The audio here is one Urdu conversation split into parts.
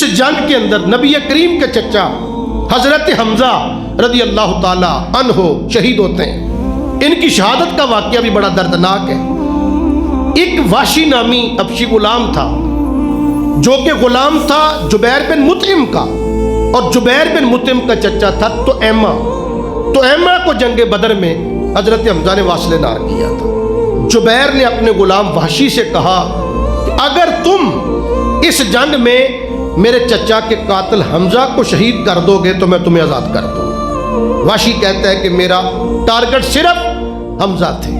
اس جنگ کے اندر نبی کریم کے چچا حضرت حمزہ رضی اللہ تعالی عنہ شہید ہوتے ہیں۔ ان کی شہادت کا واقعہ بھی بڑا دردناک ہے۔ ایک واشی نامی حبشی غلام تھا جو کہ غلام تھا جبیر بن مطعم کا، اور جبیر بن مطعم کا چچا تھا تو ایما کو جنگ بدر میں حضرت حمزہ نے واصل نار کیا تھا۔ جبیر نے اپنے غلام وحشی سے کہا کہ اگر تم اس جنگ میں میرے چچا کے قاتل حمزہ کو شہید کر دو گے تو میں تمہیں آزاد کر دوں۔ وحشی کہتا ہے کہ میرا ٹارگٹ صرف حمزہ تھے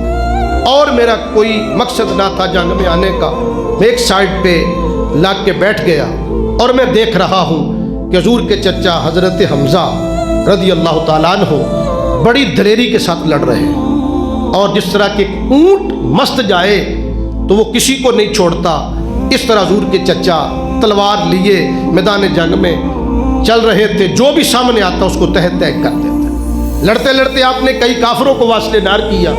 اور میرا کوئی مقصد نہ تھا جنگ میں آنے کا۔ میں ایک سائڈ پہ لگ کے بیٹھ گیا اور میں دیکھ رہا ہوں کہ حضور کے چچا حضرت حمزہ رضی اللہ تعالیٰ عنہ بڑی دلیری کے ساتھ لڑ رہے ہیں، اور جس طرح کہ اونٹ مست جائے تو وہ کسی کو نہیں چھوڑتا، اس طرح حضور کے چچا تلوار لیے میدان جنگ میں چل رہے تھے۔ جو بھی سامنے آتا اس کو تہ تہ کر دیتے۔ لڑتے لڑتے آپ نے کئی کافروں کو واصل نار کیا۔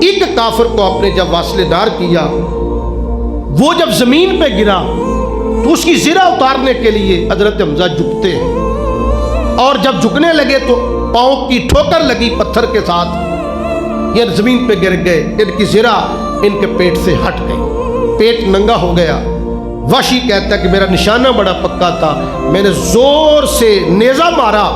ایک کافر کو آپ نے جب واصل نار کیا، وہ جب زمین پہ گرا تو اس کی زرہ اتارنے کے لیے حضرت حمزہ جھکتے ہیں، اور جب جھکنے لگے تو پاؤں کی ٹھوکر لگی پتھر کے ساتھ، یہ زمین پہ گر گئے، ان کی زرہ ان کے پیٹ سے ہٹ گئی، پیٹ ننگا ہو گیا۔ وحشی کہتا ہے کہ میرا نشانہ بڑا پکا تھا، میں نے زور سے نیزہ مارا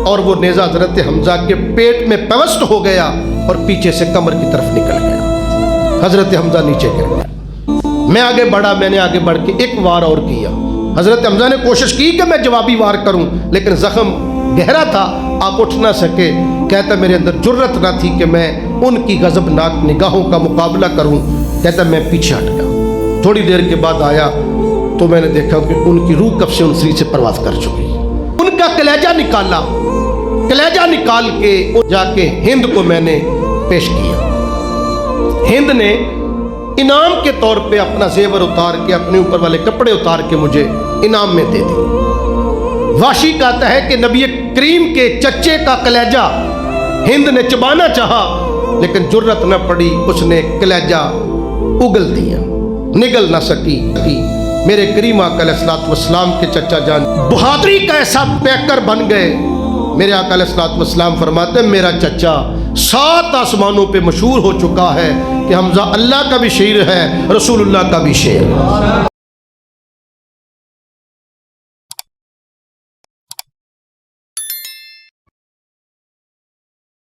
اور وہ نیزہ حضرت حمزہ کے پیٹ میں پیوست ہو گیا اور پیچھے سے کمر کی طرف نکل گیا۔ حضرت حمزہ نیچے گر گیا۔ میں آگے بڑھا، میں نے آگے بڑھ کے ایک وار اور کیا۔ حضرت حمزہ نے کوشش کی کہ میں جوابی وار کروں، لیکن زخم گہرا تھا، آپ اٹھ نہ سکے۔ کہتا میرے اندر جرت نہ تھی کہ میں ان کی غضبناک نگاہوں کا مقابلہ کروں۔ کہتا میں پیچھے ہٹ گیا۔ تھوڑی دیر کے بعد آیا تو میں نے دیکھا کہ ان کی روح کب سے انسری سے پرواز کر چکی۔ ان کا کلیجہ نکالا، کلیجہ نکال کے جا کے ہند کو میں نے پیش کیا۔ ہند نے انعام کے طور پہ اپنا زیور اتار کے، اپنے اوپر والے کپڑے اتار کے مجھے انعام میں دے دی۔ وحشی کہتا ہے کہ نبی کریم کے چچے کا کلیجہ ہند نے چبانا چاہا لیکن جرت نہ پڑی، اس نے کلیجہ اگل دیا، نگل نہ سکی۔ میرے کریم آقا علیہ الصلوۃ والسلام کے چچا جان بہادری کا ایسا پیکر بن گئے۔ میرے آقا علیہ الصلوۃ والسلام فرماتے ہیں میرا چچا 7 آسمانوں پہ مشہور ہو چکا ہے کہ حمزہ اللہ کا بھی شیر ہے، رسول اللہ کا بھی شیر۔